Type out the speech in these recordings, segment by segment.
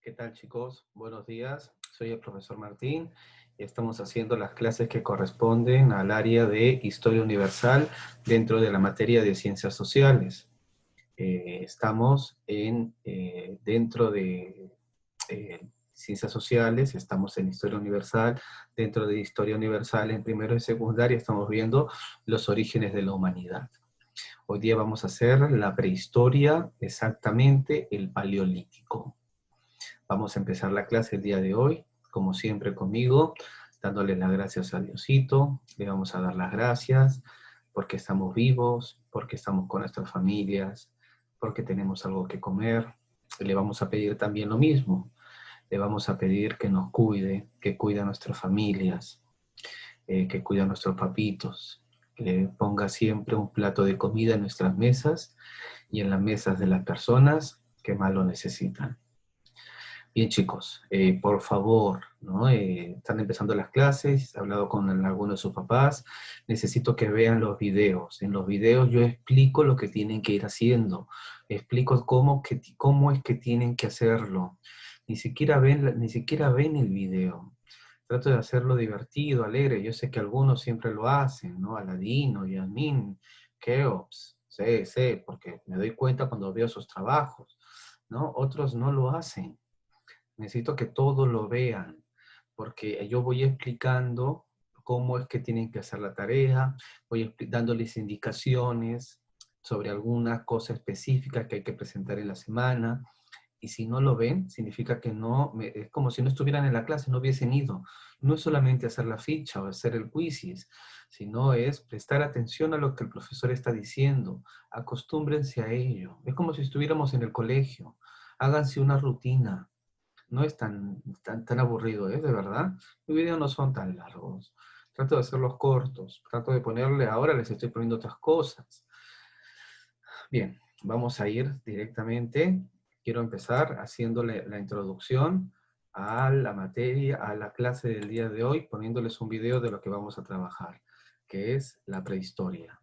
¿Qué tal, chicos? Buenos días. Soy el profesor Martín y estamos haciendo las clases que corresponden al área de Historia Universal dentro de la materia de Ciencias Sociales. Estamos dentro de Ciencias Sociales, estamos en Historia Universal. Dentro de Historia Universal, en primero y secundaria, estamos viendo los orígenes de la humanidad. Hoy día vamos a hacer la prehistoria, exactamente el Paleolítico. Vamos a empezar la clase el día de hoy, como siempre conmigo, dándole las gracias a Diosito. Le vamos a dar las gracias porque estamos vivos, porque estamos con nuestras familias, porque tenemos algo que comer. Le vamos a pedir también lo mismo. Le vamos a pedir que nos cuide, que cuide a nuestras familias, que cuide a nuestros papitos, que ponga siempre un plato de comida en nuestras mesas y en las mesas de las personas que más lo necesitan. Bien, chicos, por favor, ¿no? Están empezando las clases, he hablado con algunos de sus papás, necesito que vean los videos. En los videos yo explico lo que tienen que ir haciendo, explico cómo es que tienen que hacerlo. Ni siquiera ven el video. Trato de hacerlo divertido, alegre. Yo sé que algunos siempre lo hacen, ¿no? Aladino, Yasmin, Keops, sé, porque me doy cuenta cuando veo sus trabajos, ¿no? Otros no lo hacen. Necesito que todos lo vean, porque yo voy explicando cómo es que tienen que hacer la tarea, voy dándoles indicaciones sobre alguna cosa específica que hay que presentar en la semana, y si no lo ven, significa que no, es como si no estuvieran en la clase, no hubiesen ido. No es solamente hacer la ficha o hacer el quizzes, sino es prestar atención a lo que el profesor está diciendo. Acostúmbrense a ello. Es como si estuviéramos en el colegio. Háganse una rutina. No es tan aburrido, ¿eh? De verdad. Mis videos no son tan largos. Trato de hacerlos cortos. Trato de ponerle, ahora les estoy poniendo otras cosas. Bien, vamos a ir directamente. Quiero empezar haciéndole la introducción a la materia, a la clase del día de hoy, poniéndoles un video de lo que vamos a trabajar, que es la prehistoria.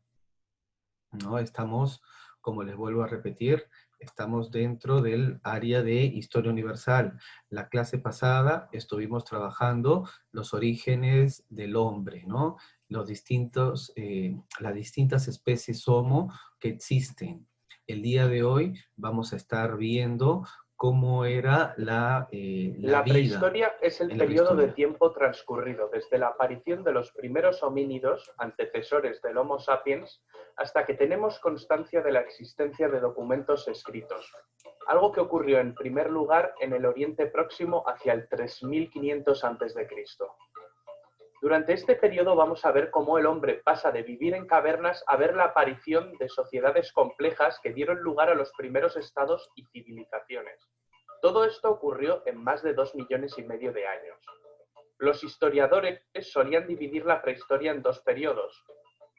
¿No? Estamos, como les vuelvo a repetir, estamos dentro del área de Historia Universal. La clase pasada estuvimos trabajando los orígenes del hombre, ¿no? Las distintas especies Homo que existen. El día de hoy vamos a estar viendo cómo era la La vida prehistoria es el en la periodo de prehistoria. tiempo transcurrido desde la aparición de los primeros homínidos, antecesores del Homo sapiens, hasta que tenemos constancia de la existencia de documentos escritos. Algo que ocurrió en primer lugar en el Oriente Próximo hacia el 3500 a.C. Durante este periodo vamos a ver cómo el hombre pasa de vivir en cavernas a ver la aparición de sociedades complejas que dieron lugar a los primeros estados y civilizaciones. Todo esto ocurrió en más de 2,5 millones de años. Los historiadores solían dividir la prehistoria en dos periodos,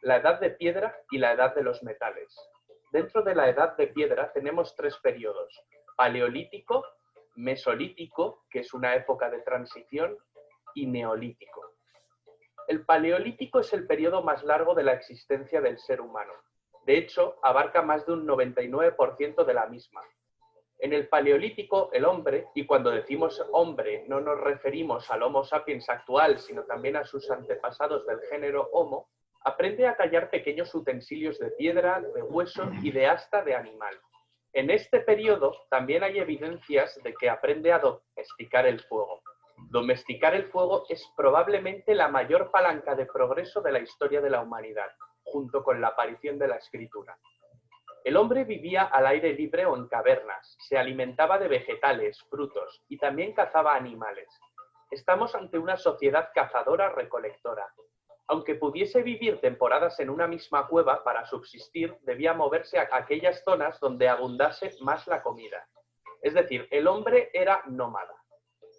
la Edad de Piedra y la Edad de los Metales. Dentro de la Edad de Piedra tenemos tres periodos, Paleolítico, Mesolítico, que es una época de transición, y Neolítico. El Paleolítico es el periodo más largo de la existencia del ser humano. De hecho, abarca más de un 99% de la misma. En el Paleolítico, el hombre, y cuando decimos hombre no nos referimos al Homo sapiens actual, sino también a sus antepasados del género Homo, aprende a tallar pequeños utensilios de piedra, de hueso y de asta de animal. En este periodo también hay evidencias de que aprende a domesticar el fuego. Domesticar el fuego es probablemente la mayor palanca de progreso de la historia de la humanidad, junto con la aparición de la escritura. El hombre vivía al aire libre o en cavernas, se alimentaba de vegetales, frutos y también cazaba animales. Estamos ante una sociedad cazadora-recolectora. Aunque pudiese vivir temporadas en una misma cueva para subsistir, debía moverse a aquellas zonas donde abundase más la comida. Es decir, el hombre era nómada.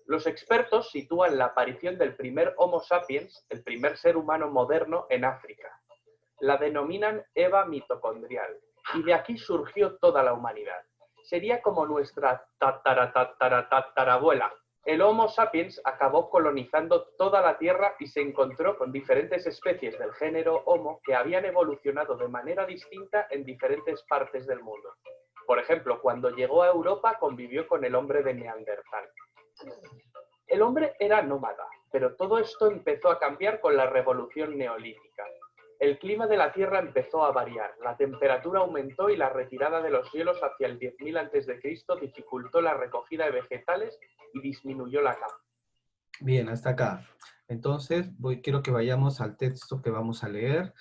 Los expertos sitúan la aparición del primer Homo sapiens, el primer ser humano moderno, en África. La denominan Eva mitocondrial, y de aquí surgió toda la humanidad. Sería como nuestra tatarabuela. El Homo sapiens acabó colonizando toda la Tierra y se encontró con diferentes especies del género Homo que habían evolucionado de manera distinta en diferentes partes del mundo. Por ejemplo, cuando llegó a Europa convivió con el hombre de Neandertal. El hombre era nómada, pero todo esto empezó a cambiar con la revolución neolítica. El clima de la Tierra empezó a variar, la temperatura aumentó y la retirada de los hielos hacia el 10.000 a.C. dificultó la recogida de vegetales y disminuyó la caza. Bien, hasta acá. Entonces, quiero que vayamos al texto que vamos a leer.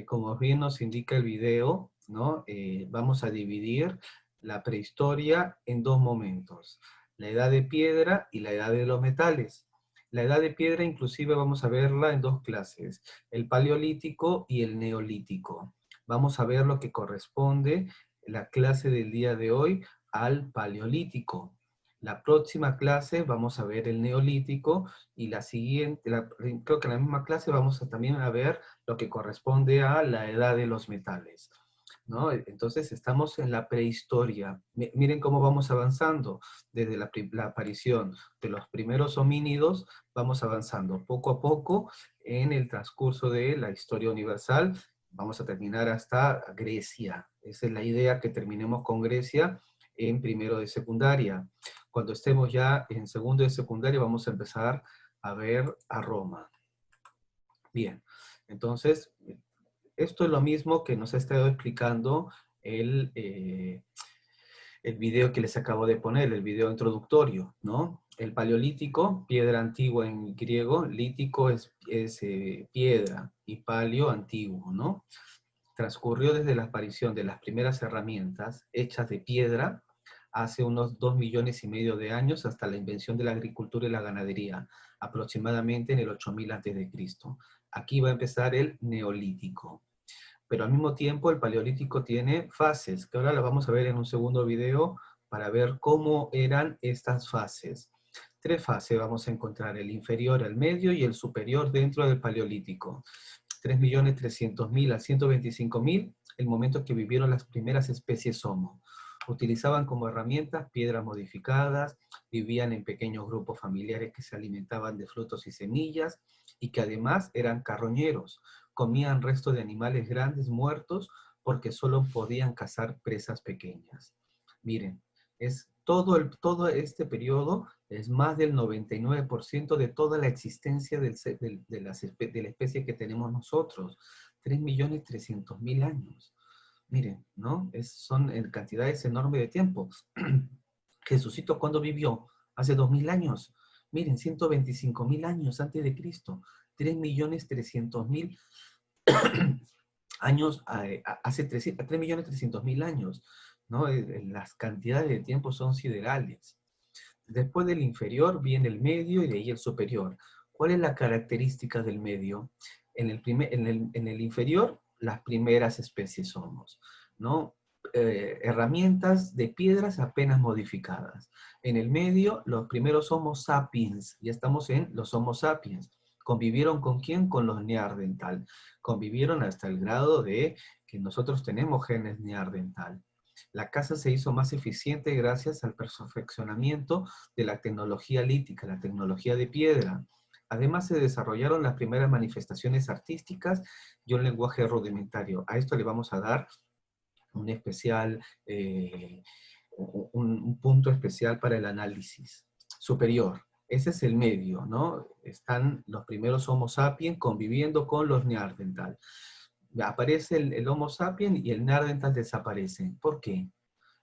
Como bien nos indica el video, ¿no? Vamos a dividir la prehistoria en dos momentos: la edad de piedra y la edad de los metales. La edad de piedra inclusive vamos a verla en dos clases: el paleolítico y el neolítico. Vamos a ver lo que corresponde la clase del día de hoy al paleolítico. La próxima clase vamos a ver el neolítico y la siguiente, creo que en la misma clase vamos a también a ver lo que corresponde a la edad de los metales, ¿no? Entonces estamos en la prehistoria. Miren cómo vamos avanzando. Desde la aparición de los primeros homínidos, vamos avanzando poco a poco en el transcurso de la historia universal. Vamos a terminar hasta Grecia. Esa es la idea, que terminemos con Grecia en primero de secundaria. Cuando estemos ya en segundo de secundaria, vamos a empezar a ver a Roma. Bien, entonces, esto es lo mismo que nos ha estado explicando el video que les acabo de poner, el video introductorio, ¿no? El paleolítico, piedra antigua en griego, lítico es piedra, y paleo antiguo, ¿no? Transcurrió desde la aparición de las primeras herramientas hechas de piedra hace unos 2,5 millones de años hasta la invención de la agricultura y la ganadería, aproximadamente en el 8.000 a.C. Aquí va a empezar el neolítico. Pero al mismo tiempo el paleolítico tiene fases, que ahora las vamos a ver en un segundo video para ver cómo eran estas fases. 3 fases vamos a encontrar: el inferior, el medio y el superior dentro del paleolítico. 3.300.000 a 125.000, el momento que vivieron las primeras especies Homo. Utilizaban como herramientas piedras modificadas, vivían en pequeños grupos familiares que se alimentaban de frutos y semillas, y que además eran carroñeros. Comían restos de animales grandes muertos porque solo podían cazar presas pequeñas. Miren, es todo este periodo es más del 99% de toda la existencia de la especie que tenemos nosotros. 3.300.000 años. Miren, ¿no? Son en cantidades enormes de tiempo. Jesucito, ¿cuándo vivió? Hace 2.000 años. Miren, 125.000 años antes de Cristo. 3.300.000 años, hace 3.300.000 años, ¿no? Las cantidades de tiempo son siderales. Después del inferior viene el medio y de ahí el superior. ¿Cuál es la característica del medio? En el inferior, las primeras especies somos, ¿no? Herramientas de piedras apenas modificadas. En el medio, los primeros Homo sapiens. Ya estamos en los Homo sapiens. ¿Convivieron con quién? Con los Neandertal. Convivieron hasta el grado de que nosotros tenemos genes Neandertal. La caza se hizo más eficiente gracias al perfeccionamiento de la tecnología lítica, la tecnología de piedra. Además, se desarrollaron las primeras manifestaciones artísticas y un lenguaje rudimentario. A esto le vamos a dar un especial, un punto especial para el análisis superior. Ese es el medio, ¿no? Están los primeros Homo sapiens conviviendo con los Neandertal. Aparece el Homo sapiens y el Neandertal desaparece. ¿Por qué?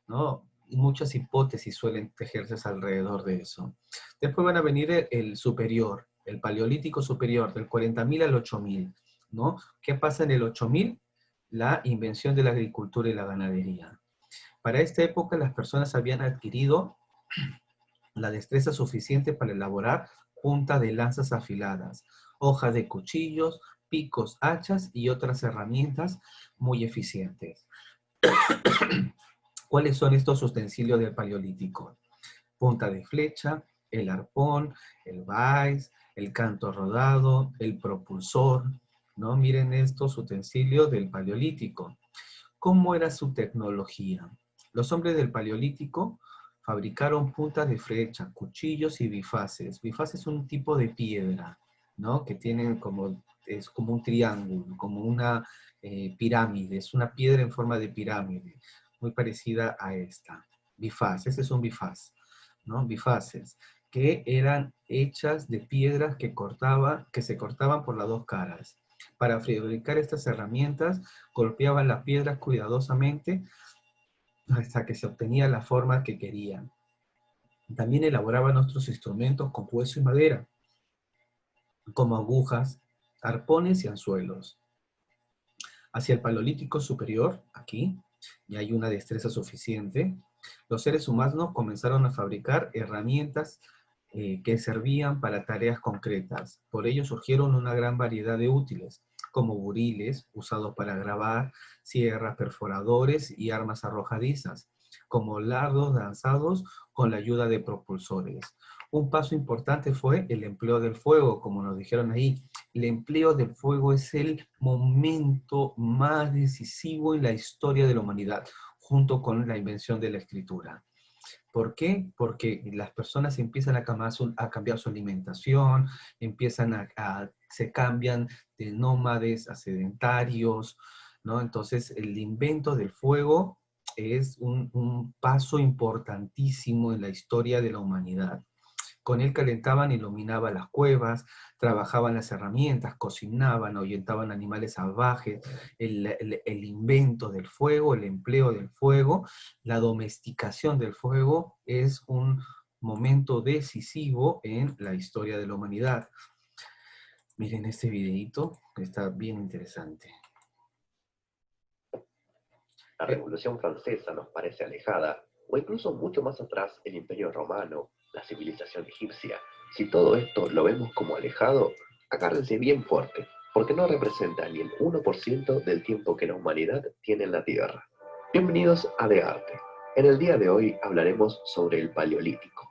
¿No? Y muchas hipótesis suelen tejerse alrededor de eso. Después van a venir el superior, el paleolítico superior, del 40.000 al 8.000, ¿no? ¿Qué pasa en el 8.000? La invención de la agricultura y la ganadería. Para esta época las personas habían adquirido la destreza suficiente para elaborar punta de lanzas afiladas, hojas de cuchillos, picos, hachas y otras herramientas muy eficientes. ¿Cuáles son estos utensilios del paleolítico? Punta de flecha, el arpón, el vaiz, el canto rodado, el propulsor, ¿no? Miren estos utensilios del paleolítico. ¿Cómo era su tecnología? Los hombres del paleolítico fabricaron puntas de flecha, cuchillos y bifaces. Bifaces es un tipo de piedra, ¿no? Que tienen es como un triángulo, como una pirámide, es una piedra en forma de pirámide. muy parecida a esta. Bifaz, ese es un bifaz, ¿no? Bifaces, que eran hechas de piedras que se cortaban por las dos caras. Para fabricar estas herramientas, golpeaban las piedras cuidadosamente hasta que se obtenía la forma que querían. También elaboraban otros instrumentos con hueso y madera, como agujas, arpones y anzuelos. Hacia el Paleolítico superior, aquí, ya hay una destreza suficiente, los seres humanos comenzaron a fabricar herramientas que servían para tareas concretas. Por ello surgieron una gran variedad de útiles, como buriles, usados para grabar, sierras, perforadores y armas arrojadizas, como lardos lanzados con la ayuda de propulsores. Un paso importante fue el empleo del fuego, como nos dijeron ahí. El empleo del fuego es el momento más decisivo en la historia de la humanidad, junto con la invención de la escritura. ¿Por qué? Porque las personas empiezan a cambiar su alimentación, se cambian de nómades a sedentarios, ¿no? Entonces, el invento del fuego es un paso importantísimo en la historia de la humanidad. Con él calentaban y iluminaban las cuevas, trabajaban las herramientas, cocinaban, ahuyentaban animales salvajes, el invento del fuego, el empleo del fuego, la domesticación del fuego es un momento decisivo en la historia de la humanidad. Miren este videito, está bien interesante. La Revolución Francesa nos parece alejada, o incluso mucho más atrás el Imperio Romano, la civilización egipcia. Si todo esto lo vemos como alejado, agárrense bien fuerte, porque no representa ni el 1% del tiempo que la humanidad tiene en la Tierra. Bienvenidos a De Arte. En el día de hoy hablaremos sobre el Paleolítico.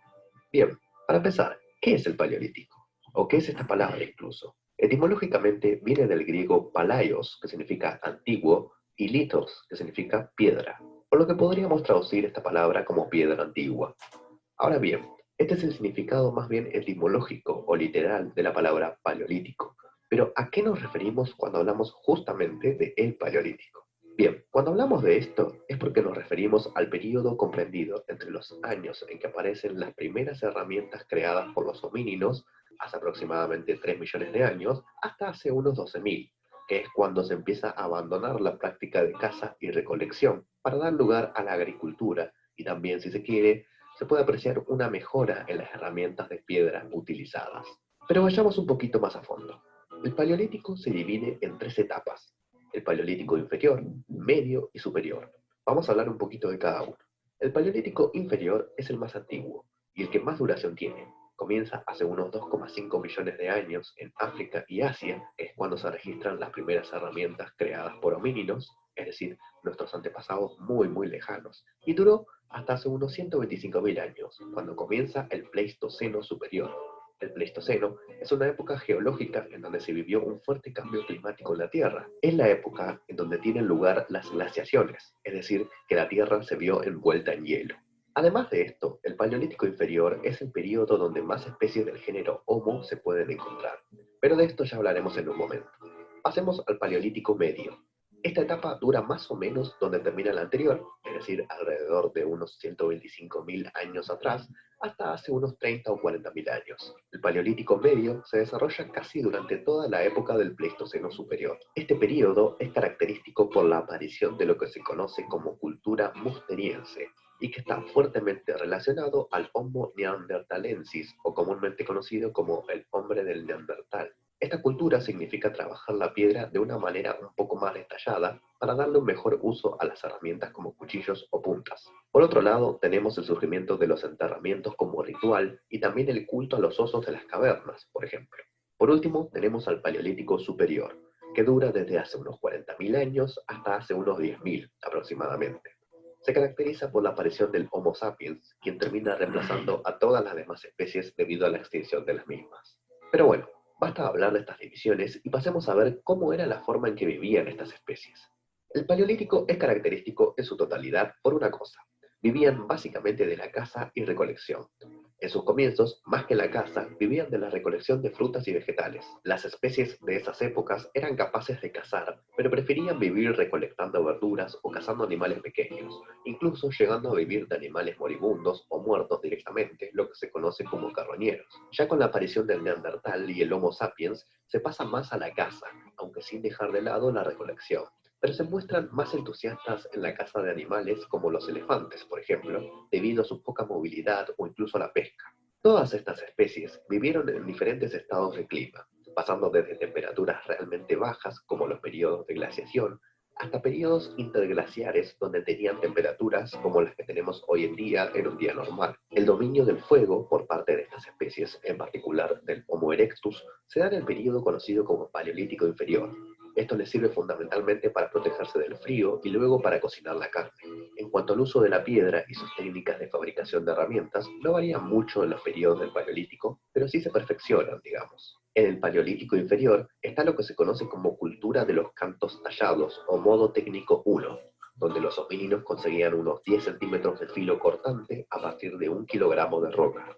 Bien, para empezar, ¿qué es el Paleolítico? ¿O qué es esta palabra incluso? Etimológicamente viene del griego palaios, que significa antiguo, y litos, que significa piedra, por lo que podríamos traducir esta palabra como piedra antigua. Ahora bien, este es el significado más bien etimológico o literal de la palabra paleolítico. Pero ¿a qué nos referimos cuando hablamos justamente de el paleolítico? Bien, cuando hablamos de esto es porque nos referimos al periodo comprendido entre los años en que aparecen las primeras herramientas creadas por los homínidos, hace aproximadamente 3 millones de años, hasta hace unos 12.000, que es cuando se empieza a abandonar la práctica de caza y recolección para dar lugar a la agricultura y también, si se quiere, se puede apreciar una mejora en las herramientas de piedra utilizadas. Pero vayamos un poquito más a fondo. El Paleolítico se divide en 3 etapas: el Paleolítico inferior, medio y superior. Vamos a hablar un poquito de cada uno. El Paleolítico inferior es el más antiguo y el que más duración tiene. Comienza hace unos 2,5 millones de años en África y Asia, que es cuando se registran las primeras herramientas creadas por homínidos, es decir, nuestros antepasados muy lejanos, y duró hasta hace unos 125.000 años, cuando comienza el Pleistoceno superior. El Pleistoceno es una época geológica en donde se vivió un fuerte cambio climático en la Tierra. Es la época en donde tienen lugar las glaciaciones, es decir, que la Tierra se vio envuelta en hielo. Además de esto, el Paleolítico inferior es el periodo donde más especies del género Homo se pueden encontrar, pero de esto ya hablaremos en un momento. Pasemos al Paleolítico medio. Esta etapa dura más o menos donde termina la anterior, es decir, alrededor de unos 125.000 años atrás, hasta hace unos 30 o 40.000 años. El Paleolítico medio se desarrolla casi durante toda la época del Pleistoceno superior. Este periodo es característico por la aparición de lo que se conoce como cultura musteriense, y que está fuertemente relacionado al Homo neanderthalensis, o comúnmente conocido como el hombre del Neandertal. Esta cultura significa trabajar la piedra de una manera un poco más detallada para darle un mejor uso a las herramientas como cuchillos o puntas. Por otro lado, tenemos el surgimiento de los enterramientos como ritual y también el culto a los osos de las cavernas, por ejemplo. Por último, tenemos al Paleolítico superior, que dura desde hace unos 40.000 años hasta hace unos 10.000 aproximadamente. Se caracteriza por la aparición del Homo sapiens, quien termina reemplazando a todas las demás especies debido a la extinción de las mismas. Pero bueno, basta hablar de estas divisiones y pasemos a ver cómo era la forma en que vivían estas especies. El Paleolítico es característico en su totalidad por una cosa: vivían básicamente de la caza y recolección. En sus comienzos, más que la caza, vivían de la recolección de frutas y vegetales. Las especies de esas épocas eran capaces de cazar, pero preferían vivir recolectando verduras o cazando animales pequeños, incluso llegando a vivir de animales moribundos o muertos directamente, lo que se conoce como carroñeros. Ya con la aparición del Neandertal y el Homo sapiens, se pasa más a la caza, aunque sin dejar de lado la recolección. Pero se muestran más entusiastas en la caza de animales como los elefantes, por ejemplo, debido a su poca movilidad o incluso a la pesca. Todas estas especies vivieron en diferentes estados de clima, pasando desde temperaturas realmente bajas, como los periodos de glaciación, hasta periodos interglaciares donde tenían temperaturas como las que tenemos hoy en día en un día normal. El dominio del fuego por parte de estas especies, en particular del Homo erectus, se da en el periodo conocido como Paleolítico Inferior. Esto les sirve fundamentalmente para protegerse del frío y luego para cocinar la carne. En cuanto al uso de la piedra y sus técnicas de fabricación de herramientas, no varían mucho en los periodos del Paleolítico, pero sí se perfeccionan, digamos. En el Paleolítico Inferior está lo que se conoce como cultura de los cantos tallados o modo técnico 1, donde los homínidos conseguían unos 10 centímetros de filo cortante a partir de 1 kilogramo de roca.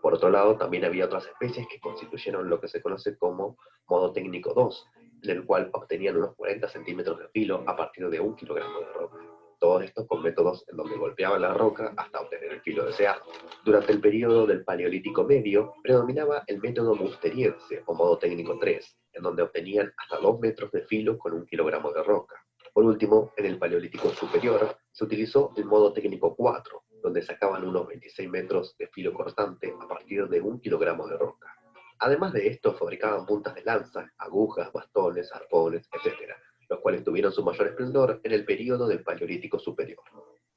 Por otro lado, también había otras especies que constituyeron lo que se conoce como modo técnico 2, en el cual obtenían unos 40 centímetros de filo a partir de 1 kilogramo de roca. Todo esto con métodos en donde golpeaban la roca hasta obtener el filo deseado. Durante el periodo del Paleolítico Medio, predominaba el método musteriense o modo técnico 3, en donde obtenían hasta 2 metros de filo con 1 kilogramo de roca. Por último, en el Paleolítico Superior, se utilizó el modo técnico 4, donde sacaban unos 26 metros de filo cortante a partir de 1 kilogramo de roca. Además de esto, fabricaban puntas de lanza, agujas, bastones, arpones, etc., los cuales tuvieron su mayor esplendor en el período del Paleolítico Superior.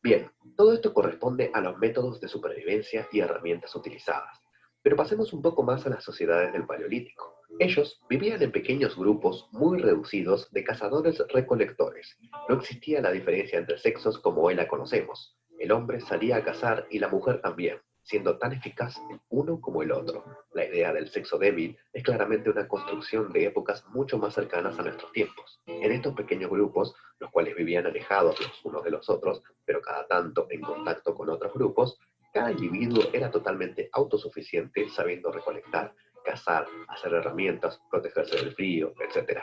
Bien, todo esto corresponde a los métodos de supervivencia y herramientas utilizadas. Pero pasemos un poco más a las sociedades del Paleolítico. Ellos vivían en pequeños grupos muy reducidos de cazadores-recolectores. No existía la diferencia entre sexos como hoy la conocemos. El hombre salía a cazar y la mujer también, siendo tan eficaz el uno como el otro. La idea del sexo débil es claramente una construcción de épocas mucho más cercanas a nuestros tiempos. En estos pequeños grupos, los cuales vivían alejados los unos de los otros, pero cada tanto en contacto con otros grupos, cada individuo era totalmente autosuficiente, sabiendo recolectar, cazar, hacer herramientas, protegerse del frío, etc.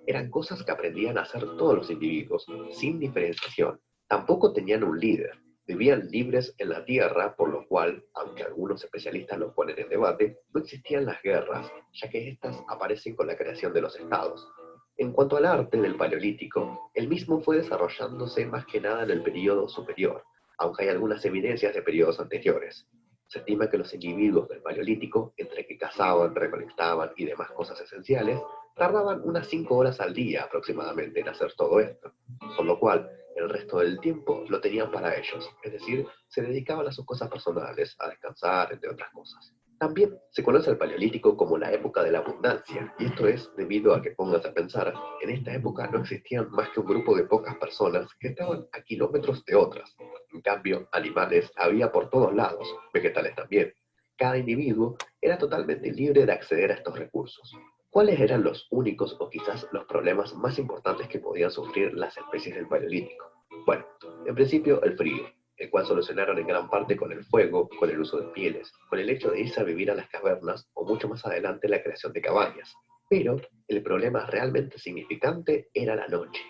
Eran cosas que aprendían a hacer todos los individuos, sin diferenciación. Tampoco tenían un líder. Vivían libres en la tierra, por lo cual, aunque algunos especialistas lo ponen en debate, no existían las guerras, ya que éstas aparecen con la creación de los estados. En cuanto al arte del Paleolítico, el mismo fue desarrollándose más que nada en el período superior, aunque hay algunas evidencias de periodos anteriores. Se estima que los individuos del Paleolítico, entre que cazaban, recolectaban y demás cosas esenciales, tardaban unas 5 horas al día aproximadamente en hacer todo esto, por lo cual el resto del tiempo lo tenían para ellos, es decir, se dedicaban a sus cosas personales, a descansar, entre otras cosas. También se conoce al Paleolítico como la época de la abundancia, y esto es debido a que, pónganse a pensar, en esta época no existían más que un grupo de pocas personas que estaban a kilómetros de otras. En cambio, animales había por todos lados, vegetales también. Cada individuo era totalmente libre de acceder a estos recursos. ¿Cuáles eran los únicos o quizás los problemas más importantes que podían sufrir las especies del Paleolítico? Bueno, en principio el frío, el cual solucionaron en gran parte con el fuego, con el uso de pieles, con el hecho de irse a vivir a las cavernas o mucho más adelante la creación de cabañas. Pero el problema realmente significante era la noche.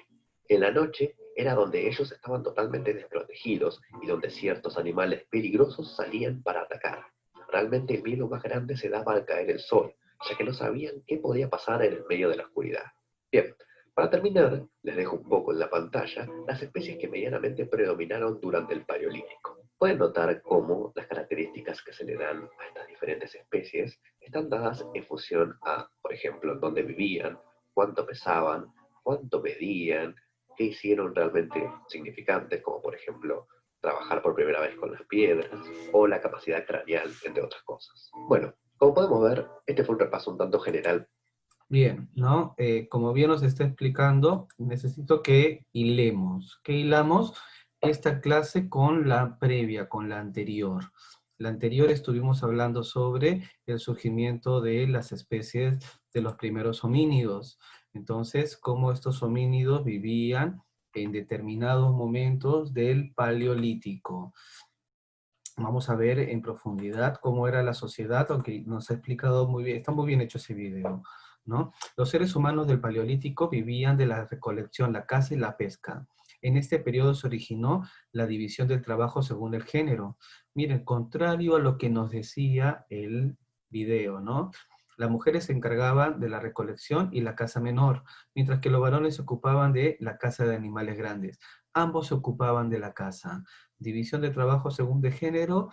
En la noche era donde ellos estaban totalmente desprotegidos y donde ciertos animales peligrosos salían para atacar. Realmente el miedo más grande se daba al caer el sol, ya que no sabían qué podía pasar en el medio de la oscuridad. Bien, para terminar, les dejo un poco en la pantalla las especies que medianamente predominaron durante el Paleolítico. Pueden notar cómo las características que se le dan a estas diferentes especies están dadas en función a, por ejemplo, dónde vivían, cuánto pesaban, cuánto medían, qué hicieron realmente significantes, como por ejemplo trabajar por primera vez con las piedras o la capacidad craneal, entre otras cosas. Bueno, como podemos ver, este fue un repaso un tanto general. Bien, ¿no? Como bien nos está explicando, necesito que hilemos. ¿Qué hilamos? Esta clase con la previa, con la anterior. La anterior estuvimos hablando sobre el surgimiento de las especies de los primeros homínidos. Entonces, cómo estos homínidos vivían en determinados momentos del Paleolítico. vamos a ver en profundidad cómo era la sociedad, aunque nos ha explicado muy bien, está muy bien hecho ese video, ¿no? Los seres humanos del Paleolítico vivían de la recolección, la caza y la pesca. En este periodo se originó la división del trabajo según el género. Miren, contrario a lo que nos decía el video, ¿no? Las mujeres se encargaban de la recolección y la caza menor, mientras que los varones se ocupaban de la caza de animales grandes. Ambos se ocupaban de la caza. División de trabajo según de género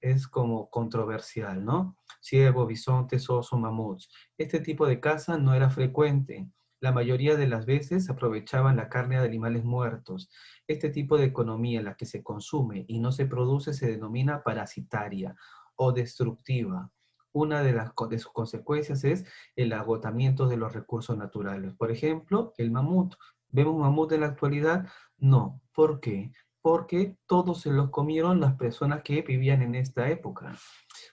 es como controversial, ¿no? Ciervo, bisontes, oso, mamuts. Este tipo de caza no era frecuente. La mayoría de las veces aprovechaban la carne de animales muertos. Este tipo de economía en la que se consume y no se produce se denomina parasitaria o destructiva. Una de sus consecuencias es el agotamiento de los recursos naturales. Por ejemplo, el mamut. ¿Vemos mamut en la actualidad? No. ¿Por qué? Porque todos se los comieron las personas que vivían en esta época.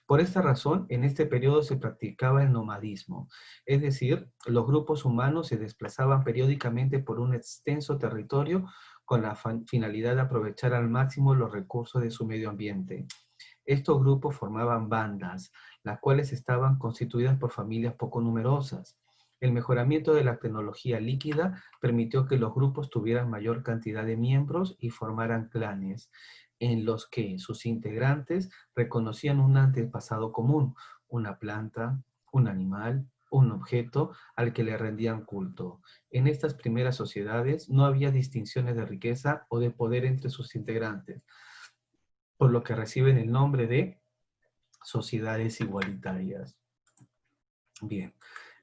Por esta razón, en este periodo se practicaba el nomadismo, es decir, los grupos humanos se desplazaban periódicamente por un extenso territorio con la finalidad de aprovechar al máximo los recursos de su medio ambiente. Estos grupos formaban bandas, las cuales estaban constituidas por familias poco numerosas. El mejoramiento de la tecnología líquida permitió que los grupos tuvieran mayor cantidad de miembros y formaran clanes, en los que sus integrantes reconocían un antepasado común, una planta, un animal, un objeto al que le rendían culto. En estas primeras sociedades no había distinciones de riqueza o de poder entre sus integrantes, por lo que reciben el nombre de sociedades igualitarias. Bien,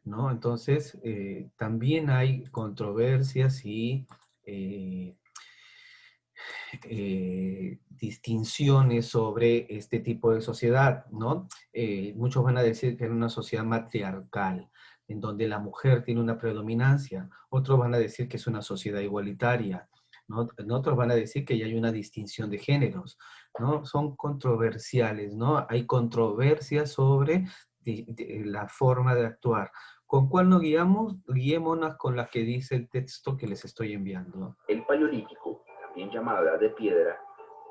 ¿no? Entonces, también hay controversias y distinciones sobre este tipo de sociedad, ¿no? Muchos van a decir que era una sociedad matriarcal, en donde la mujer tiene una predominancia. Otros van a decir que es una sociedad igualitaria, ¿no? Otros van a decir que ya hay una distinción de géneros, ¿no? Son controversiales, ¿no? Hay controversias sobre la forma de actuar. ¿Con cuál nos guiamos? Guiémonos con la que dice el texto que les estoy enviando. El Paleolítico, también llamado Edad de Piedra,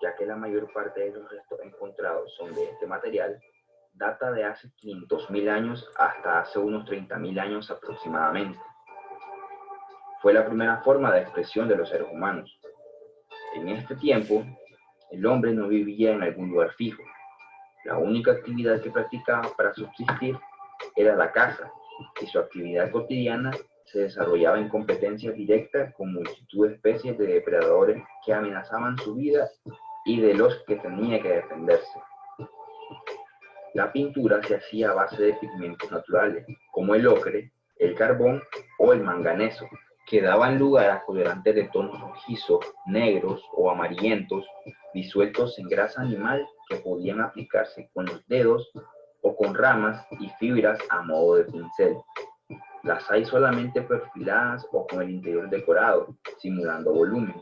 ya que la mayor parte de los restos encontrados son de este material, data de hace 500.000 años hasta hace unos 30.000 años aproximadamente. Fue la primera forma de expresión de los seres humanos. En este tiempo, el hombre no vivía en algún lugar fijo. La única actividad que practicaba para subsistir era la caza, y su actividad cotidiana se desarrollaba en competencia directa con multitud de especies de depredadores que amenazaban su vida y de los que tenía que defenderse. La pintura se hacía a base de pigmentos naturales, como el ocre, el carbón o el manganeso, que daban lugar a colorantes de tonos rojizos, negros o amarillentos, disueltos en grasa animal que podían aplicarse con los dedos o con ramas y fibras a modo de pincel. Las hay solamente perfiladas o con el interior decorado, simulando volumen,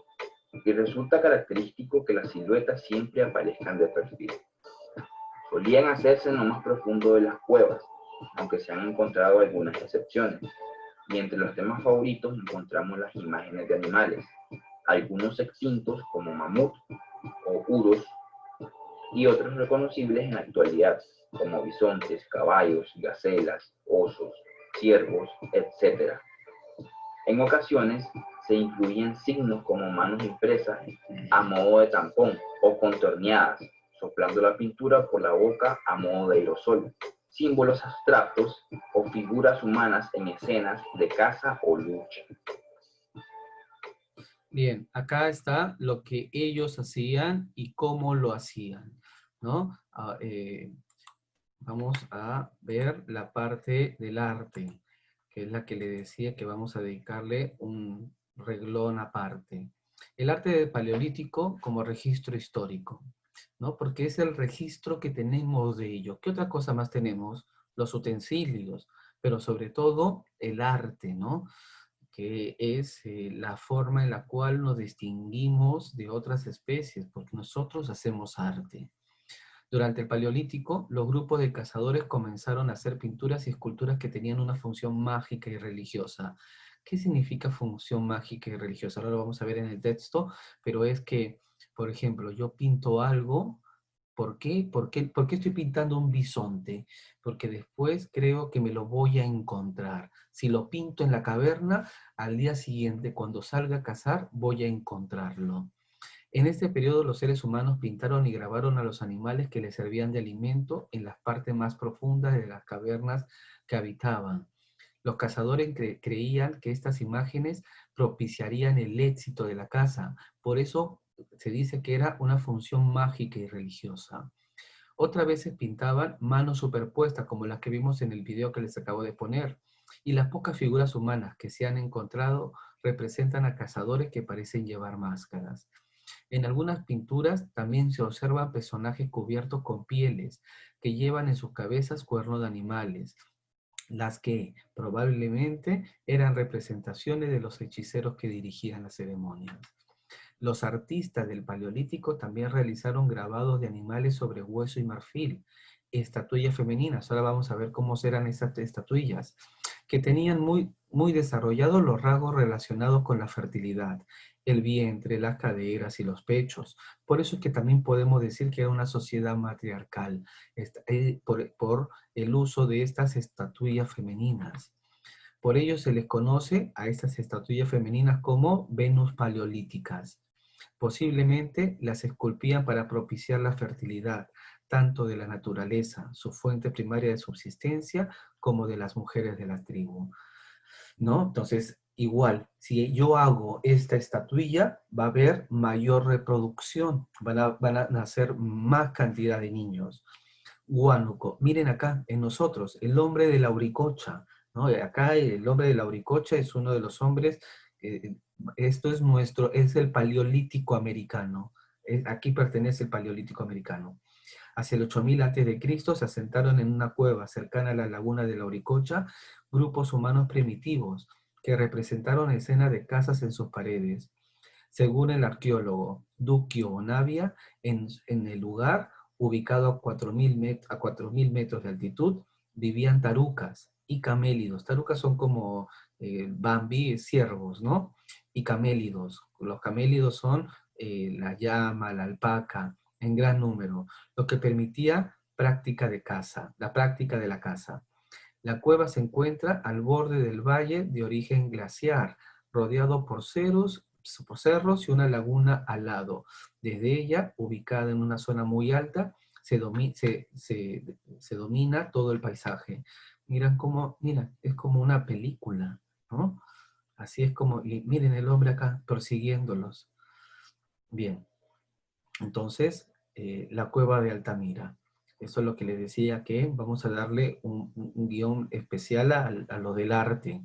y resulta característico que las siluetas siempre aparezcan de perfil. Solían hacerse en lo más profundo de las cuevas, aunque se han encontrado algunas excepciones, y entre los temas favoritos encontramos las imágenes de animales, algunos extintos como mamut o uros, y otros reconocibles en la actualidad, como bisontes, caballos, gacelas, osos, ciervos, etc. En ocasiones se incluyen signos como manos impresas a modo de tampón o contorneadas, soplando la pintura por la boca a modo de aerosol, símbolos abstractos o figuras humanas en escenas de caza o lucha. Bien, acá está lo que ellos hacían y cómo lo hacían, ¿no? Vamos a ver la parte del arte, que es la que le decía que vamos a dedicarle un reglón aparte. El arte del Paleolítico como registro histórico, ¿no? Porque es el registro que tenemos de ello. ¿Qué otra cosa más tenemos? Los utensilios, pero sobre todo el arte, ¿no? Que es la forma en la cual nos distinguimos de otras especies, porque nosotros hacemos arte. Durante el Paleolítico, los grupos de cazadores comenzaron a hacer pinturas y esculturas que tenían una función mágica y religiosa. ¿Qué significa función mágica y religiosa? Ahora lo vamos a ver en el texto, pero es que, por ejemplo, yo pinto algo ¿Por qué? ¿Por qué estoy pintando un bisonte? Porque después creo que me lo voy a encontrar. Si lo pinto en la caverna, al día siguiente, cuando salga a cazar, voy a encontrarlo. En este periodo los seres humanos pintaron y grabaron a los animales que les servían de alimento en las partes más profundas de las cavernas que habitaban. Los cazadores creían que estas imágenes propiciarían el éxito de la caza. Por eso se dice que era una función mágica y religiosa. Otras veces pintaban manos superpuestas, como las que vimos en el video que les acabo de poner. Y las pocas figuras humanas que se han encontrado representan a cazadores que parecen llevar máscaras. En algunas pinturas también se observan personajes cubiertos con pieles que llevan en sus cabezas cuernos de animales, las que probablemente eran representaciones de los hechiceros que dirigían las ceremonias. Los artistas del Paleolítico también realizaron grabados de animales sobre hueso y marfil, estatuillas femeninas. Ahora vamos a ver cómo eran estas estatuillas, que tenían muy desarrollados los rasgos relacionados con la fertilidad, el vientre, las caderas y los pechos. Por eso es que también podemos decir que era una sociedad matriarcal, por el uso de estas estatuillas femeninas. Por ello se les conoce a estas estatuillas femeninas como Venus paleolíticas. Posiblemente las esculpían para propiciar la fertilidad, tanto de la naturaleza, su fuente primaria de subsistencia, como de las mujeres de la tribu, ¿no? Entonces, igual, si yo hago esta estatuilla, va a haber mayor reproducción, van a nacer más cantidad de niños. Huánuco, miren acá, en nosotros, el hombre de la Auricocha, ¿no? Acá el hombre de la Auricocha es uno de los hombres, esto es el Paleolítico americano, aquí pertenece el Paleolítico americano. Hacia el 8000 a.C. se asentaron en una cueva cercana a la laguna de la Auricocha grupos humanos primitivos que representaron escenas de casas en sus paredes. Según el arqueólogo Duccio Bonavia, en el lugar, ubicado a 4000 metros de altitud, vivían tarucas y camélidos. Tarucas son como Bambi, ciervos, ¿no? Y camélidos. Los camélidos son la llama, la alpaca, en gran número, lo que permitía práctica de caza, la práctica de la caza. La cueva se encuentra al borde del valle de origen glaciar, rodeado por cerros y una laguna al lado. Desde ella, ubicada en una zona muy alta, se domina todo el paisaje. Miren cómo, mira, es como una película, ¿no? Así es como, y miren el hombre acá persiguiéndolos. Bien, entonces, la cueva de Altamira. Eso es lo que les decía, que vamos a darle un guión especial a lo del arte.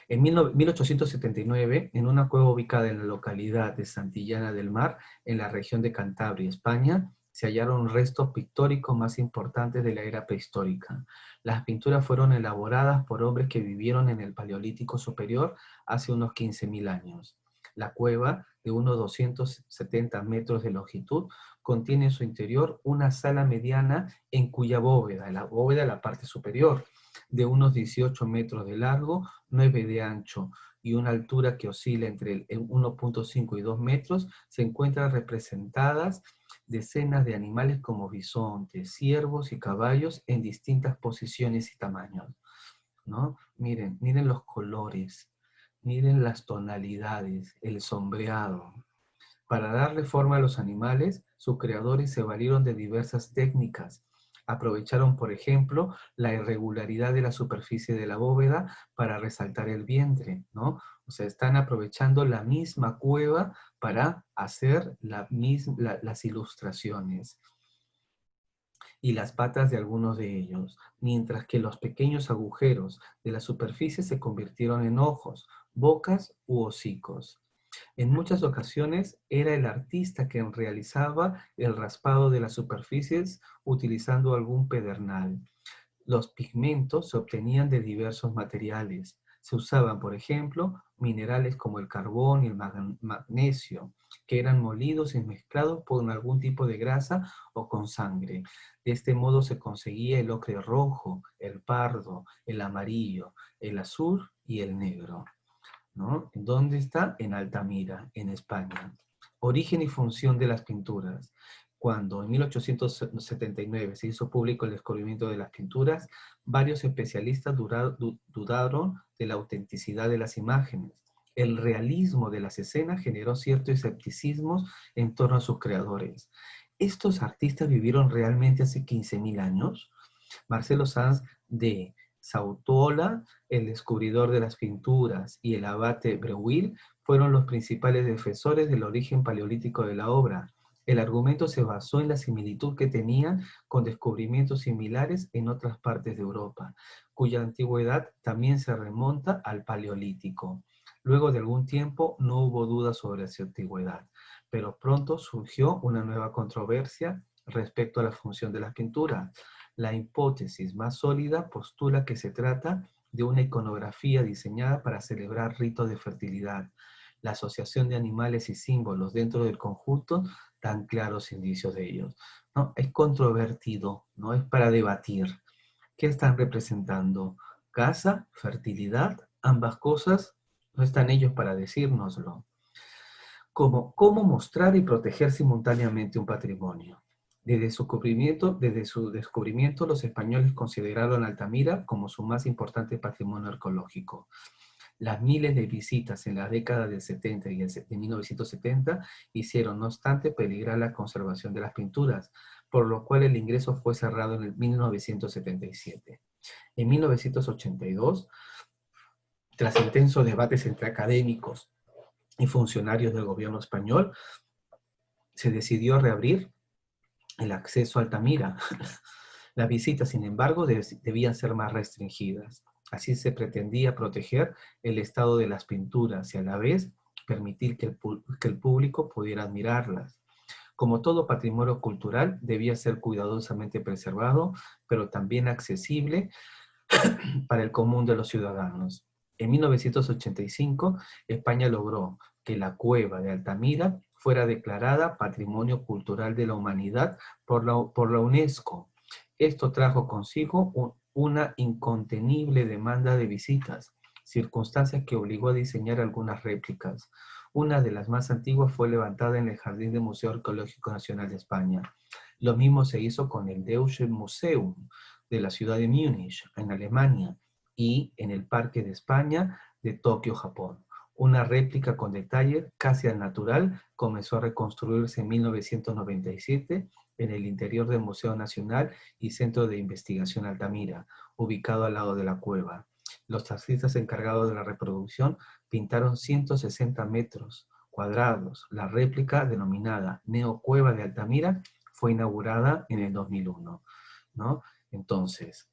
En 1879, en una cueva ubicada en la localidad de Santillana del Mar, en la región de Cantabria, España, se hallaron restos pictóricos más importantes de la era prehistórica. Las pinturas fueron elaboradas por hombres que vivieron en el Paleolítico Superior hace unos 15.000 años. La cueva, de unos 270 metros de longitud, contiene en su interior una sala mediana en cuya bóveda, la parte superior, de unos 18 metros de largo, 9 de ancho y una altura que oscila entre el 1.5 y 2 metros, se encuentran representadas decenas de animales como bisontes, ciervos y caballos en distintas posiciones y tamaños, ¿no? Miren, miren los colores, miren las tonalidades, el sombreado. Para darle forma a los animales, sus creadores se valieron de diversas técnicas. Aprovecharon, por ejemplo, la irregularidad de la superficie de la bóveda para resaltar el vientre, ¿no? O sea, están aprovechando la misma cueva para hacer las ilustraciones y las patas de algunos de ellos, mientras que los pequeños agujeros de la superficie se convirtieron en ojos, bocas u hocicos. En muchas ocasiones era el artista quien realizaba el raspado de las superficies utilizando algún pedernal. Los pigmentos se obtenían de diversos materiales. Se usaban, por ejemplo, minerales como el carbón y el magnesio, que eran molidos y mezclados con algún tipo de grasa o con sangre. De este modo se conseguía el ocre rojo, el pardo, el amarillo, el azul y el negro, ¿no? ¿Dónde está? En Altamira, en España. Origen y función de las pinturas. Cuando en 1879 se hizo público el descubrimiento de las pinturas, varios especialistas dudaron de la autenticidad de las imágenes. El realismo de las escenas generó cierto escepticismo en torno a sus creadores. ¿Estos artistas vivieron realmente hace 15.000 años? Marcelo Sanz de Sautola, el descubridor de las pinturas, y el abate Breuil fueron los principales defensores del origen paleolítico de la obra. El argumento se basó en la similitud que tenían con descubrimientos similares en otras partes de Europa, cuya antigüedad también se remonta al Paleolítico. Luego de algún tiempo no hubo duda sobre su antigüedad, pero pronto surgió una nueva controversia respecto a la función de las pinturas. La hipótesis más sólida postula que se trata de una iconografía diseñada para celebrar ritos de fertilidad. La asociación de animales y símbolos dentro del conjunto dan claros indicios de ellos. ¿No? Es controvertido, no es para debatir. ¿Qué están representando? ¿Casa? ¿Fertilidad? Ambas cosas no están ellos para decírnoslo. ¿Cómo mostrar y proteger simultáneamente un patrimonio? Desde su descubrimiento, los españoles consideraron Altamira como su más importante patrimonio arqueológico. Las miles de visitas en la década del 70 y de 1970 hicieron, no obstante, peligrar la conservación de las pinturas, por lo cual el ingreso fue cerrado en el 1977. En 1982, tras intensos debates entre académicos y funcionarios del gobierno español, se decidió reabrir el acceso a Altamira. Las visitas, sin embargo, debían ser más restringidas. Así se pretendía proteger el estado de las pinturas y a la vez permitir que el público pudiera admirarlas. Como todo patrimonio cultural, debía ser cuidadosamente preservado, pero también accesible para el común de los ciudadanos. En 1985, España logró que la cueva de Altamira fuera declarada Patrimonio Cultural de la Humanidad por la UNESCO. Esto trajo consigo una incontenible demanda de visitas, circunstancia que obligó a diseñar algunas réplicas. Una de las más antiguas fue levantada en el Jardín del Museo Arqueológico Nacional de España. Lo mismo se hizo con el Deutsche Museum de la ciudad de Múnich, en Alemania, y en el Parque de España de Tokio, Japón. Una réplica con detalle casi al natural comenzó a reconstruirse en 1997 en el interior del Museo Nacional y Centro de Investigación Altamira, ubicado al lado de la cueva. Los artistas encargados de la reproducción pintaron 160 metros cuadrados. La réplica, denominada Neocueva de Altamira, fue inaugurada en el 2001, ¿no? Entonces,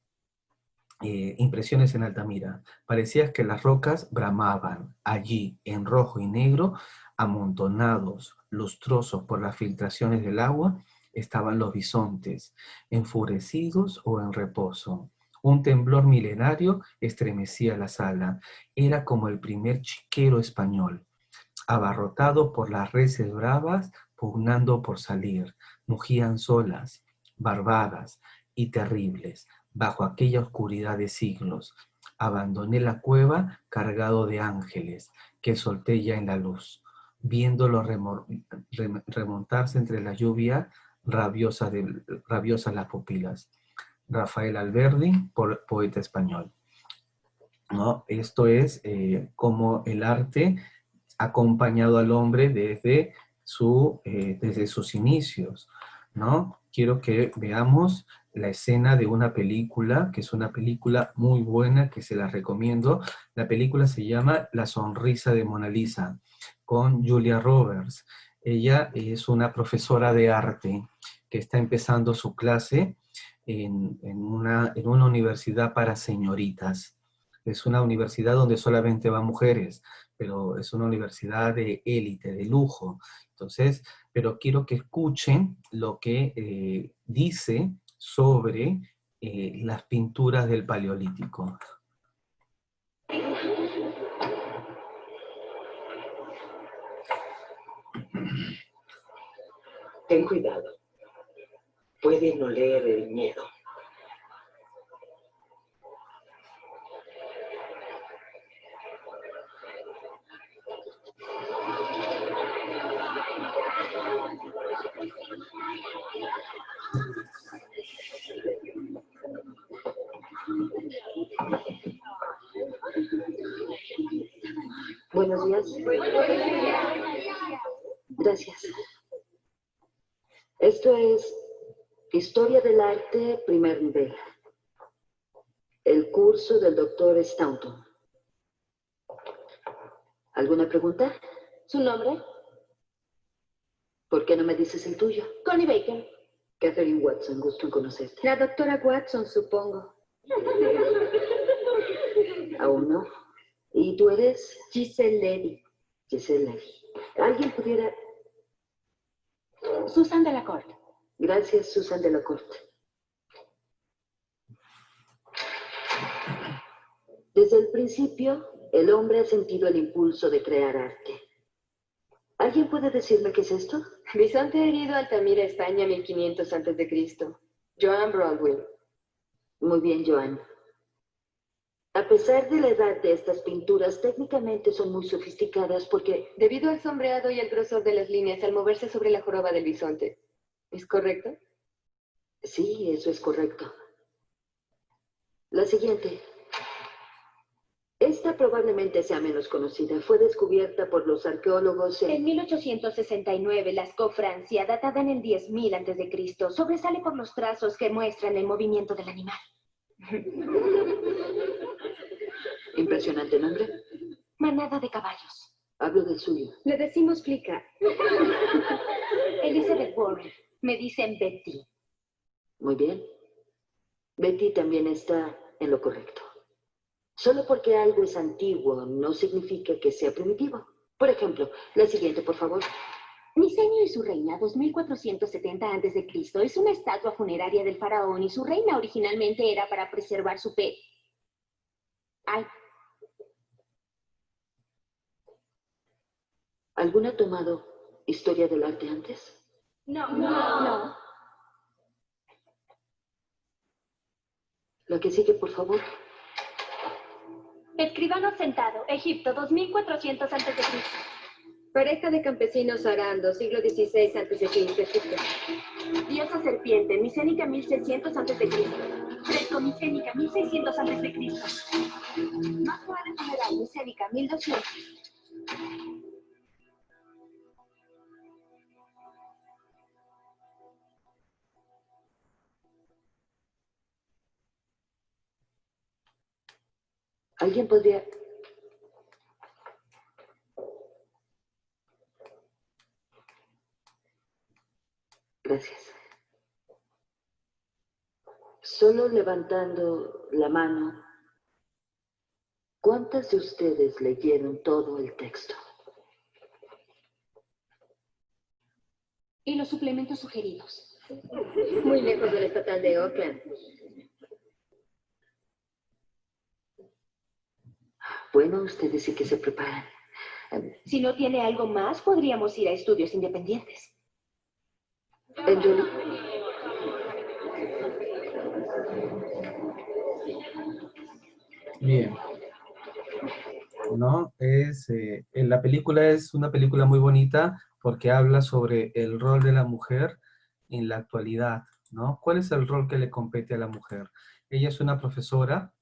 impresiones en Altamira. Parecía que las rocas bramaban. Allí, en rojo y negro, amontonados, lustrosos por las filtraciones del agua, estaban los bisontes, enfurecidos o en reposo. Un temblor milenario estremecía la sala. Era como el primer chiquero español, abarrotado por las reses bravas, pugnando por salir. Mugían solas, barbadas y terribles, bajo aquella oscuridad de siglos. Abandoné la cueva cargado de ángeles, que solté ya en la luz, viéndolo remontarse entre la lluvia, rabiosas las pupilas. Rafael Alberdi, poeta español. ¿No? Esto es cómo el arte ha acompañado al hombre desde sus inicios, ¿no? Quiero que veamos la escena de una película, que es una película muy buena, que se la recomiendo. La película se llama La sonrisa de Mona Lisa, con Julia Roberts. Ella es una profesora de arte que está empezando su clase en una universidad para señoritas. Es una universidad donde solamente van mujeres, pero es una universidad de élite, de lujo. Entonces, pero quiero que escuchen lo que dice sobre las pinturas del Paleolítico. Ten cuidado. Pueden oler el miedo. Buenos días. Gracias. Esto es Historia del Arte, primer nivel. El curso del Dr. Staunton. ¿Alguna pregunta? ¿Su nombre? ¿Por qué no me dices el tuyo? Connie Baker. Catherine Watson, gusto en conocerte. La doctora Watson, supongo. ¿Aún no? ¿Y tú eres? Giselle Levy. Giselle Levy. ¿Alguien pudiera...? Susan de la Corte. Gracias, Susan de la Corte. Desde el principio, el hombre ha sentido el impulso de crear arte. ¿Alguien puede decirme qué es esto? Bisonte herido, Altamira, España, 1500 a.C. Joan Baldwin. Muy bien, Joan. A pesar de la edad de estas pinturas, técnicamente son muy sofisticadas porque... Debido al sombreado y el grosor de las líneas al moverse sobre la joroba del bisonte. ¿Es correcto? Sí, eso es correcto. La siguiente. Esta probablemente sea menos conocida. Fue descubierta por los arqueólogos En 1869, Lascaux, Francia, datada en el 10.000 a.C., sobresale por los trazos que muestran el movimiento del animal. Impresionante nombre. Manada de caballos. Hablo del suyo. Le decimos Flica. Elizabeth Warren. Me dicen Betty. Muy bien. Betty también está en lo correcto. Solo porque algo es antiguo no significa que sea primitivo. Por ejemplo, la siguiente, por favor. Micenio y su reina, 2470 a.C., es una estatua funeraria del faraón y su reina originalmente era para preservar su pelo. Ay. ¿Alguna ha tomado historia del arte antes? No. La que sigue, por favor. Escribano sentado, Egipto, 2400 a.C. Pareja de campesinos arando, siglo XVI a.C. Egipto. Diosa serpiente, micénica 1600 a.C. Fresco micénica 1600 a.C. Máscara de funeral micénica 1200. ¿Alguien podría...? Gracias. Solo levantando la mano, ¿cuántas de ustedes leyeron todo el texto? Y los suplementos sugeridos. Muy lejos del estatal de Oakland. Bueno, ustedes sí que se preparan. Si no tiene algo más, podríamos ir a estudios independientes. En realidad... Bien. ¿No? La película es una película muy bonita porque habla sobre el rol de la mujer en la actualidad, ¿no? ¿Cuál es el rol que le compete a la mujer? Ella es una profesora,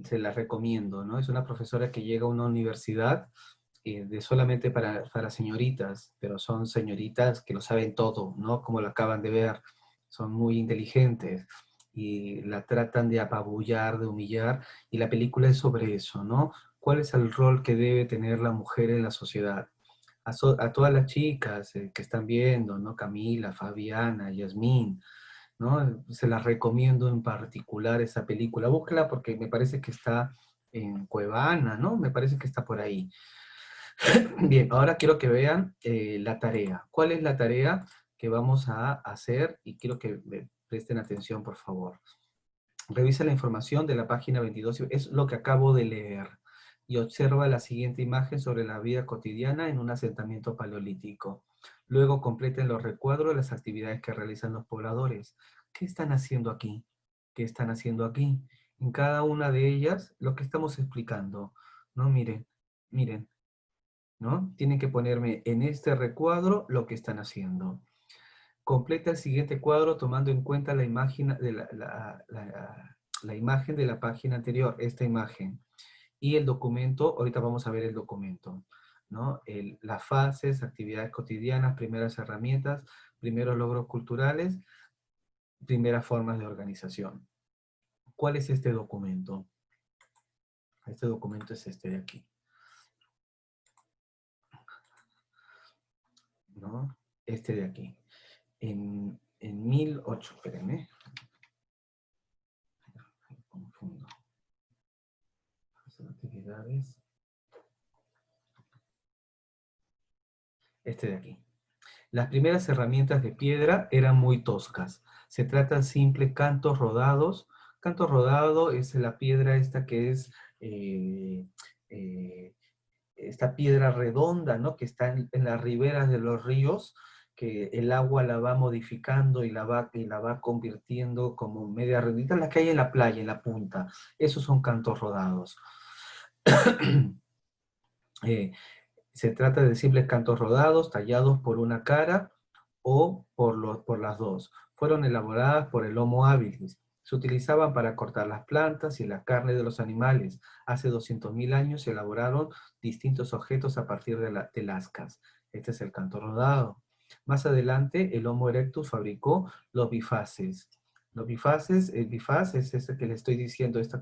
se la recomiendo, ¿no? Es una profesora que llega a una universidad de solamente para señoritas, pero son señoritas que lo saben todo, ¿no? Como lo acaban de ver, son muy inteligentes y la tratan de apabullar, de humillar, y la película es sobre eso, ¿no? ¿Cuál es el rol que debe tener la mujer en la sociedad? A todas las chicas que están viendo, ¿no? Camila, Fabiana, Yasmín, ¿no? Se las recomiendo en particular esa película. Búsquela porque me parece que está en Cuevana, ¿no? Me parece que está por ahí. Bien, ahora quiero que vean la tarea. ¿Cuál es la tarea que vamos a hacer? Y quiero que me presten atención, por favor. Revisa la información de la página 22, es lo que acabo de leer. Y observa la siguiente imagen sobre la vida cotidiana en un asentamiento paleolítico. Luego completen los recuadros de las actividades que realizan los pobladores. ¿Qué están haciendo aquí? ¿Qué están haciendo aquí? En cada una de ellas, lo que estamos explicando. ¿No? Miren, ¿no? Tienen que ponerme en este recuadro lo que están haciendo. Completa el siguiente cuadro tomando en cuenta la imagen de la imagen de la página anterior, esta imagen, y el documento, ahorita vamos a ver el documento, ¿no? Las fases, actividades cotidianas, primeras herramientas, primeros logros culturales, primeras formas de organización. ¿Cuál es este documento? Este documento es este de aquí, ¿no? Este de aquí. En 1008, espérenme. Me confundo. Actividades. Este de aquí. Las primeras herramientas de piedra eran muy toscas. Se trata de simples cantos rodados. Canto rodado es la piedra esta que es esta piedra redonda, ¿no? Que está en las riberas de los ríos, que el agua la va modificando y la va convirtiendo como media redondita, la que hay en la playa, en la punta. Esos son cantos rodados. Se trata de simples cantos rodados, tallados por una cara o por las dos. Fueron elaboradas por el Homo habilis. Se utilizaban para cortar las plantas y la carne de los animales. Hace 200.000 años se elaboraron distintos objetos a partir de lascas. Este es el canto rodado. Más adelante, el Homo erectus fabricó los bifaces. Los bifaces, el bifaz es ese que le estoy diciendo, esta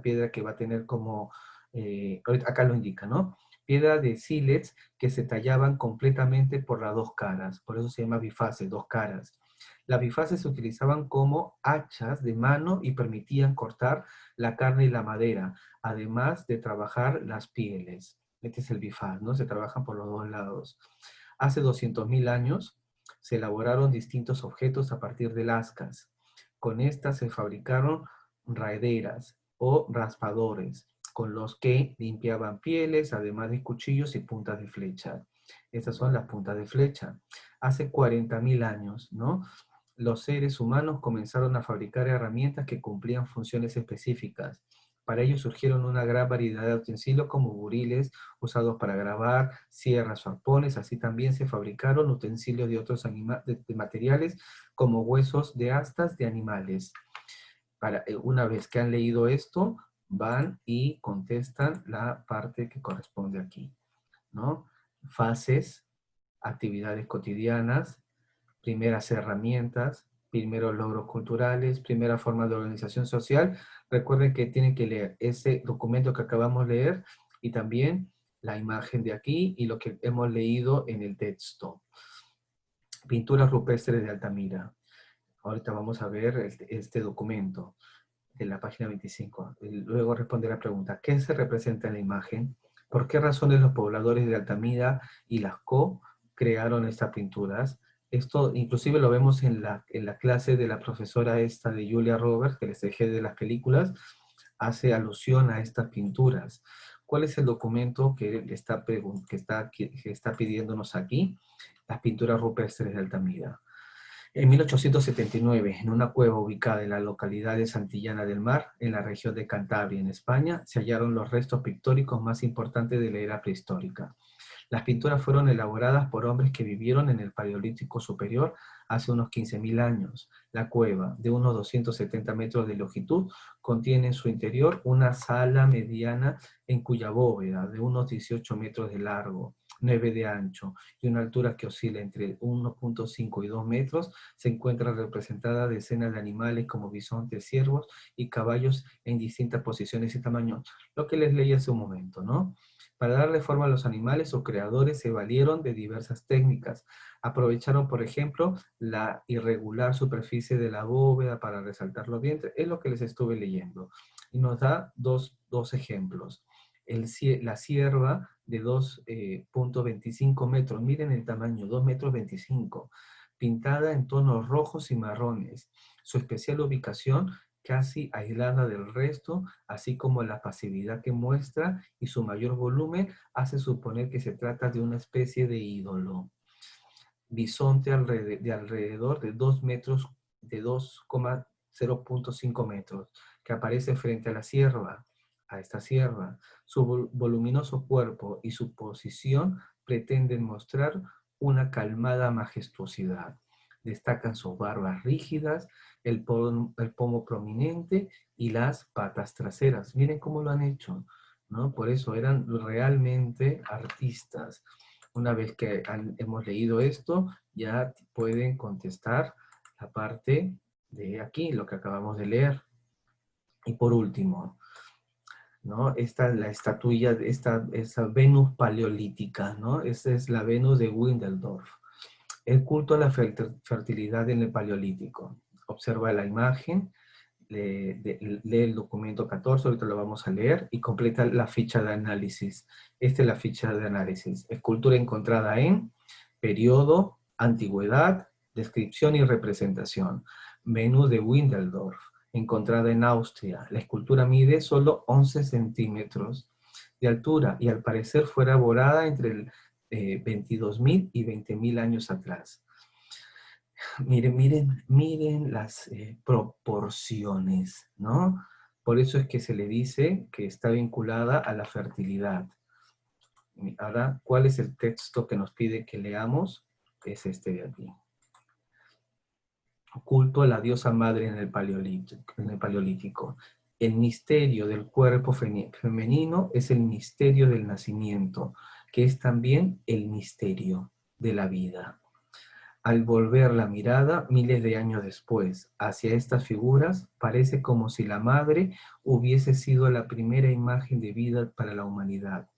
piedra que va a tener como, acá lo indica, ¿no? Piedra de sílex que se tallaban completamente por las dos caras. Por eso se llama bifaces, dos caras. Las bifaces se utilizaban como hachas de mano y permitían cortar la carne y la madera, además de trabajar las pieles. Este es el bifaz, ¿no? Se trabajan por los dos lados. Hace 200.000 años se elaboraron distintos objetos a partir de lascas. Con estas se fabricaron raederas o raspadores, con los que limpiaban pieles, además de cuchillos y puntas de flecha. Estas son las puntas de flecha. Hace 40.000 años, ¿no? Los seres humanos comenzaron a fabricar herramientas que cumplían funciones específicas. Para ello surgieron una gran variedad de utensilios como buriles usados para grabar, sierras o arpones. Así también se fabricaron utensilios de otros de materiales como huesos de astas de animales. Una vez que han leído esto, van y contestan la parte que corresponde aquí, ¿no? Fases, actividades cotidianas, primeras herramientas, primeros logros culturales, primera forma de organización social. Recuerden que tienen que leer ese documento que acabamos de leer y también la imagen de aquí y lo que hemos leído en el texto. Pinturas rupestres de Altamira. Ahorita vamos a ver este documento de la página 25. Y luego responder la pregunta, ¿qué se representa en la imagen? ¿Por qué razones los pobladores de Altamira y Lascaux crearon estas pinturas? Esto inclusive lo vemos en la clase de la profesora esta de Julia Roberts, que les dejé de las películas, hace alusión a estas pinturas. ¿Cuál es el documento que está pidiéndonos aquí? Las pinturas rupestres de Altamira. En 1879, en una cueva ubicada en la localidad de Santillana del Mar, en la región de Cantabria, en España, se hallaron los restos pictóricos más importantes de la era prehistórica. Las pinturas fueron elaboradas por hombres que vivieron en el Paleolítico Superior hace unos 15.000 años. La cueva, de unos 270 metros de longitud, contiene en su interior una sala mediana en cuya bóveda, de unos 18 metros de largo, 9 de ancho y una altura que oscila entre 1.5 y 2 metros, se encuentran representadas decenas de animales como bisontes, ciervos y caballos en distintas posiciones y tamaños. Lo que les leí hace un momento, ¿no? Para darle forma a los animales, sus creadores se valieron de diversas técnicas. Aprovecharon, por ejemplo, la irregular superficie de la bóveda para resaltar los dientes. Es lo que les estuve leyendo. Y nos da dos ejemplos. La cierva de 2.25 metros. Miren el tamaño, 2,25 metros. Pintada en tonos rojos y marrones. Su especial ubicación casi aislada del resto, así como la pasividad que muestra y su mayor volumen, hace suponer que se trata de una especie de ídolo. Bisonte de alrededor de 2 metros, de 0.5 metros, que aparece frente a la cierva, a esta cierva. Su voluminoso cuerpo y su posición pretenden mostrar una calmada majestuosidad. Destacan sus barbas rígidas, el pomo prominente y las patas traseras. Miren cómo lo han hecho, ¿no? Por eso eran realmente artistas. Una vez que hemos leído esto, ya pueden contestar la parte de aquí, lo que acabamos de leer. Y por último, ¿no? Esta es la estatuilla, esa Venus paleolítica, ¿no? Esta es la Venus de Windelsdorf. El culto a la fertilidad en el Paleolítico. Observa la imagen, lee el documento 14, ahorita lo vamos a leer, y completa la ficha de análisis. Esta es la ficha de análisis. Escultura encontrada en periodo, antigüedad, descripción y representación. Venus de Windelsdorf, encontrada en Austria. La escultura mide solo 11 centímetros de altura y al parecer fue elaborada entre el 22.000 y 20.000 años atrás. Miren las proporciones, ¿no? Por eso es que se le dice que está vinculada a la fertilidad. Ahora, ¿cuál es el texto que nos pide que leamos? Es este de aquí. Culto a la diosa madre en el Paleolítico. El misterio del cuerpo femenino es el misterio del nacimiento, que es también el misterio de la vida. Al volver la mirada, miles de años después, hacia estas figuras, parece como si la madre hubiese sido la primera imagen de vida para la humanidad.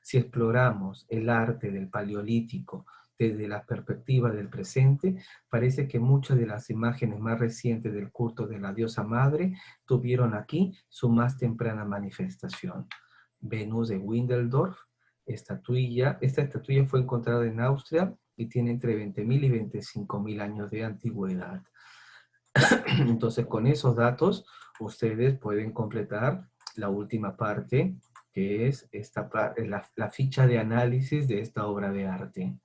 Si exploramos el arte del Paleolítico desde la perspectiva del presente, parece que muchas de las imágenes más recientes del culto de la diosa madre tuvieron aquí su más temprana manifestación. Venus de Windelsdorf, esta estatuilla fue encontrada en Austria y tiene entre 20.000 y 25.000 años de antigüedad. Entonces, con esos datos, ustedes pueden completar la última parte, que es la ficha de análisis de esta obra de arte.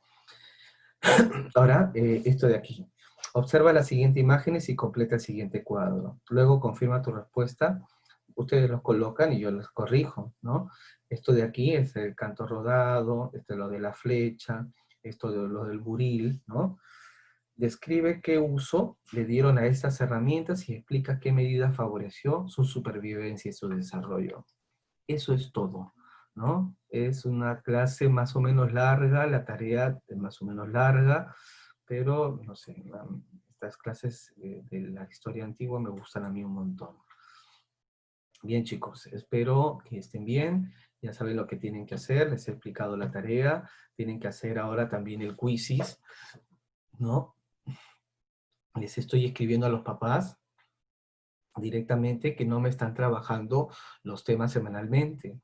Ahora, esto de aquí. Observa las siguientes imágenes y completa el siguiente cuadro. Luego confirma tu respuesta. Ustedes los colocan y yo los corrijo, ¿no? Esto de aquí es el canto rodado, esto es lo de la flecha, esto de lo del buril, ¿no? Describe qué uso le dieron a estas herramientas y explica qué medida favoreció su supervivencia y su desarrollo. Eso es todo, ¿no? Es una clase más o menos larga, la tarea es más o menos larga, pero, no sé, estas clases de la historia antigua me gustan a mí un montón. Bien, chicos, espero que estén bien. Ya saben lo que tienen que hacer, les he explicado la tarea. Tienen que hacer ahora también el quizzes, ¿no? Les estoy escribiendo a los papás directamente que no me están trabajando los temas semanalmente.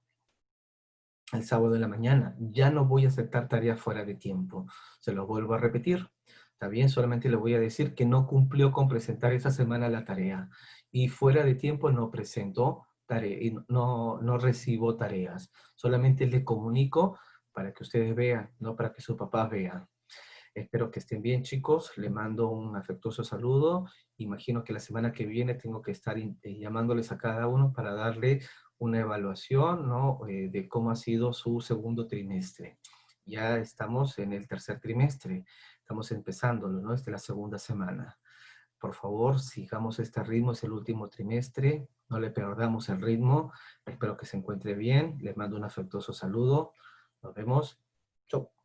El sábado en la mañana. Ya no voy a aceptar tareas fuera de tiempo. Se los vuelvo a repetir. Está bien, solamente le voy a decir que no cumplió con presentar esa semana la tarea. Y fuera de tiempo no presentó tarea, y no recibo tareas. Solamente le comunico para que ustedes vean, no para que sus papás vean. Espero que estén bien, chicos. Le mando un afectuoso saludo. Imagino que la semana que viene tengo que estar llamándoles a cada uno para darle una evaluación, ¿no? De cómo ha sido su segundo trimestre. Ya estamos en el tercer trimestre. Estamos empezándolo, ¿no? Esta es la segunda semana. Por favor, sigamos este ritmo. Es el último trimestre. No le perdamos el ritmo. Espero que se encuentre bien. Les mando un afectuoso saludo. Nos vemos. Chau.